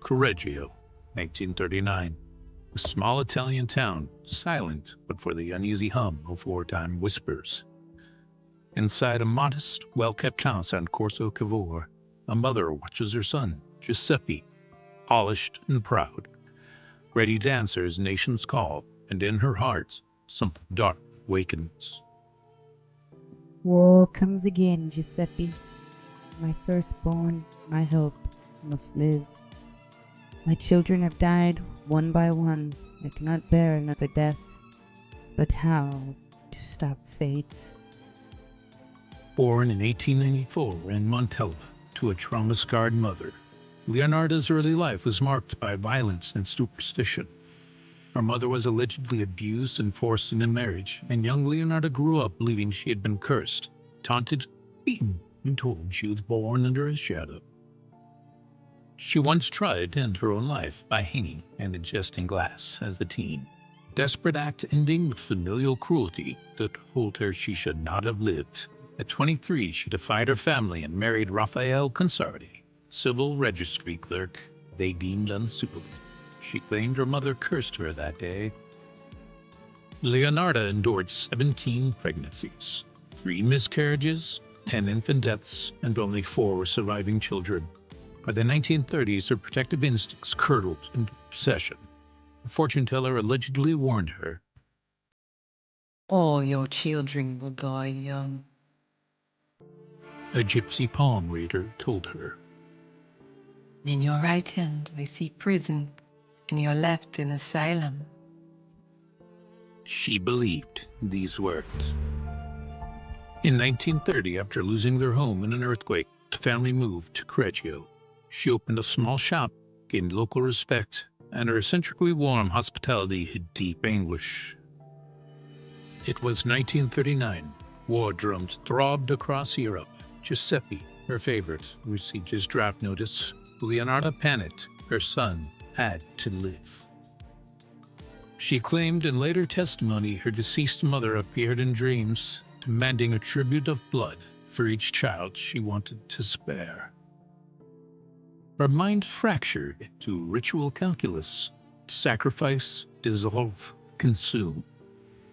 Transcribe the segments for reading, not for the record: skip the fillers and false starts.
Correggio, 1939. A small Italian town, silent but for the uneasy hum of wartime whispers. Inside a modest, well-kept house on Corso Cavour, a mother watches her son, Giuseppe, polished and proud, ready to answer his nation's call, and in her heart, something dark wakens. War comes again, Giuseppe. My firstborn, I hope, must live. My children have died one by one. I cannot bear another death. But how to stop fate? Born in 1894 in Montella to a trauma-scarred mother, Leonarda's early life was marked by violence and superstition. Her mother was allegedly abused and forced into marriage, and young Leonarda grew up believing she had been cursed, taunted, beaten, and told she was born under a shadow. She once tried to end her own life by hanging and ingesting glass as a teen, a desperate act ending with familial cruelty that told her she should not have lived. At 23, she defied her family and married Raphael Consardi, civil registry clerk they deemed unsuitable. She claimed her mother cursed her that day. Leonarda endured 17 pregnancies, 3 miscarriages, 10 infant deaths, and only 4 surviving children. By the 1930s, her protective instincts curdled into obsession. A fortune teller allegedly warned her, "All your children will die young." a gypsy palm reader told her, In your right hand I see prison, in your left an asylum. she believed these words. In 1930, after losing their home in an earthquake, the family moved to Correggio. She opened a small shop, gained local respect, and her eccentrically warm hospitality hid deep anguish. It was 1939. War drums throbbed across Europe. Giuseppe, her favorite, received his draft notice. Leonarda panicked. Her son had to live. She claimed in later testimony her deceased mother appeared in dreams, demanding a tribute of blood for each child she wanted to spare. Her mind fractured into ritual calculus: sacrifice, dissolve, consume.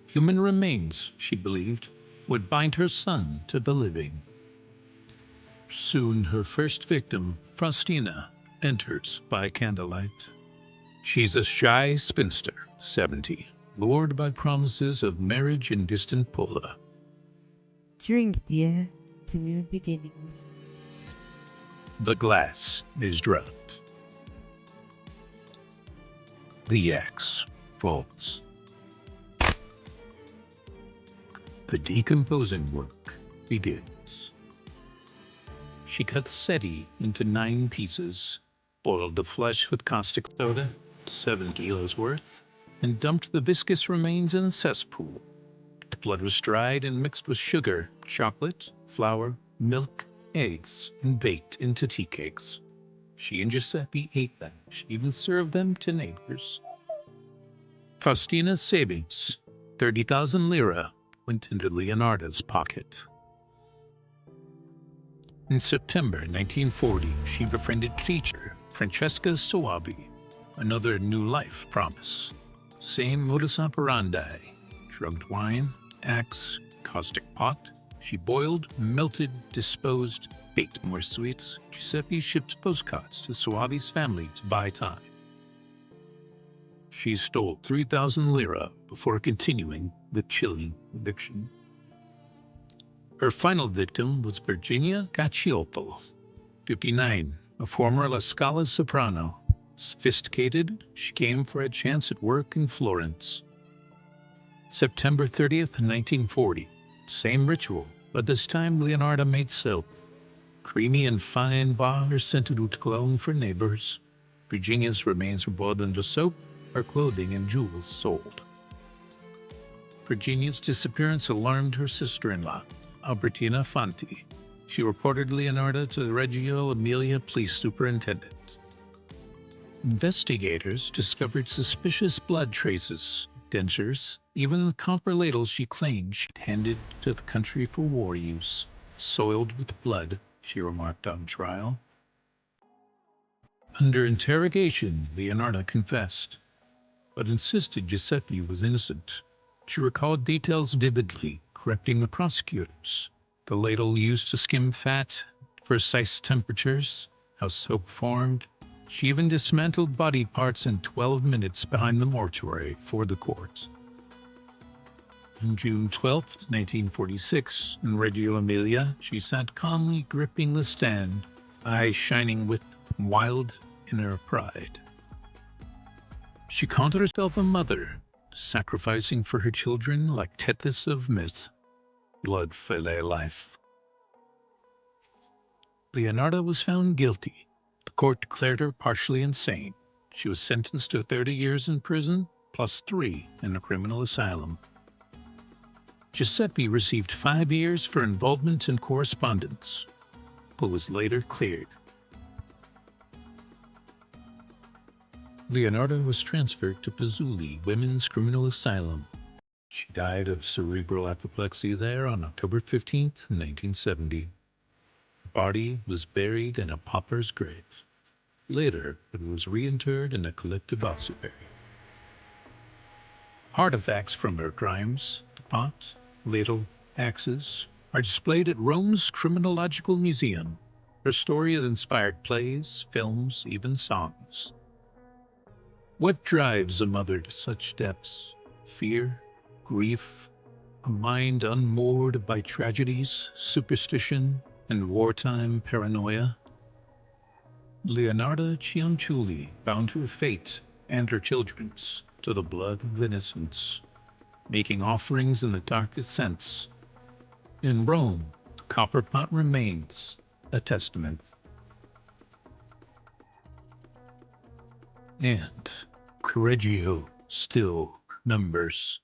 Human remains, she believed, would bind her son to the living. Soon her first victim, Faustina, enters by candlelight. She's a shy spinster, 70, lured by promises of marriage in distant Pola. Drink, dear, to new beginnings. The glass is dropped. The axe falls. The decomposing work begins. She cut Seti into 9 pieces, boiled the flesh with caustic soda, 7 kilos worth, and dumped the viscous remains in a cesspool. The blood was dried and mixed with sugar, chocolate, flour, milk, eggs, and baked into tea cakes. She and Giuseppe ate them. She even served them to neighbors. Faustina's savings, 30,000 lira, went into Leonarda's pocket. In September 1940, she befriended teacher Francesca Soavi, another new life promise. Same modus operandi: drugged wine, axe, caustic pot. She boiled, melted, disposed, baked more sweets. Giuseppe shipped postcards to Soavi's family to buy time. She stole 3,000 lira before continuing the chilling addiction. Her final victim was Virginia Cianciulli, 59, a former La Scala soprano. Sophisticated, she came for a chance at work in Florence. September 30th, 1940. Same ritual, but this time Leonarda made soap. Creamy and fine bars scented with cologne for neighbors. Virginia's remains were boiled into soap, her clothing and jewels sold. Virginia's disappearance alarmed her sister-in-law, Albertina Fanti. She reported Leonarda to the Reggio Emilia police superintendent. Investigators discovered suspicious blood traces, dentures, even the copper ladle she claimed she'd handed to the country for war use. Soiled with blood, she remarked on trial. Under interrogation, Leonarda confessed, but insisted Giuseppe was innocent. She recalled details vividly, correcting the prosecutors. The ladle used to skim fat, precise temperatures, how soap formed. She even dismantled body parts in 12 minutes behind the mortuary for the court. On June 12, 1946, in Reggio Emilia, she sat calmly gripping the stand, eyes shining with wild inner pride. She called herself a mother, sacrificing for her children like Tethys of myth, blood for their life. Leonarda was found guilty. The court declared her partially insane. She was sentenced to 30 years in prison, plus 3 in a criminal asylum. Giuseppe received 5 years for involvement in correspondence, but was later cleared. Leonarda was transferred to Pizzoli Women's Criminal Asylum. She died of cerebral apoplexy there on October 15, 1970. Her body was buried in a pauper's grave. Later, it was reinterred in a collective ossuary. Artifacts from her crimes, the pot, ladle, axes, are displayed at Rome's Criminological Museum. Her story has inspired plays, films, even songs. What drives a mother to such depths? Fear, grief, a mind unmoored by tragedies, superstition, and wartime paranoia? Leonarda Cianciulli bound her fate and her children's to the blood of innocents, making offerings in the darkest sense. In Rome, the copper pot remains a testament. And Correggio still remembers.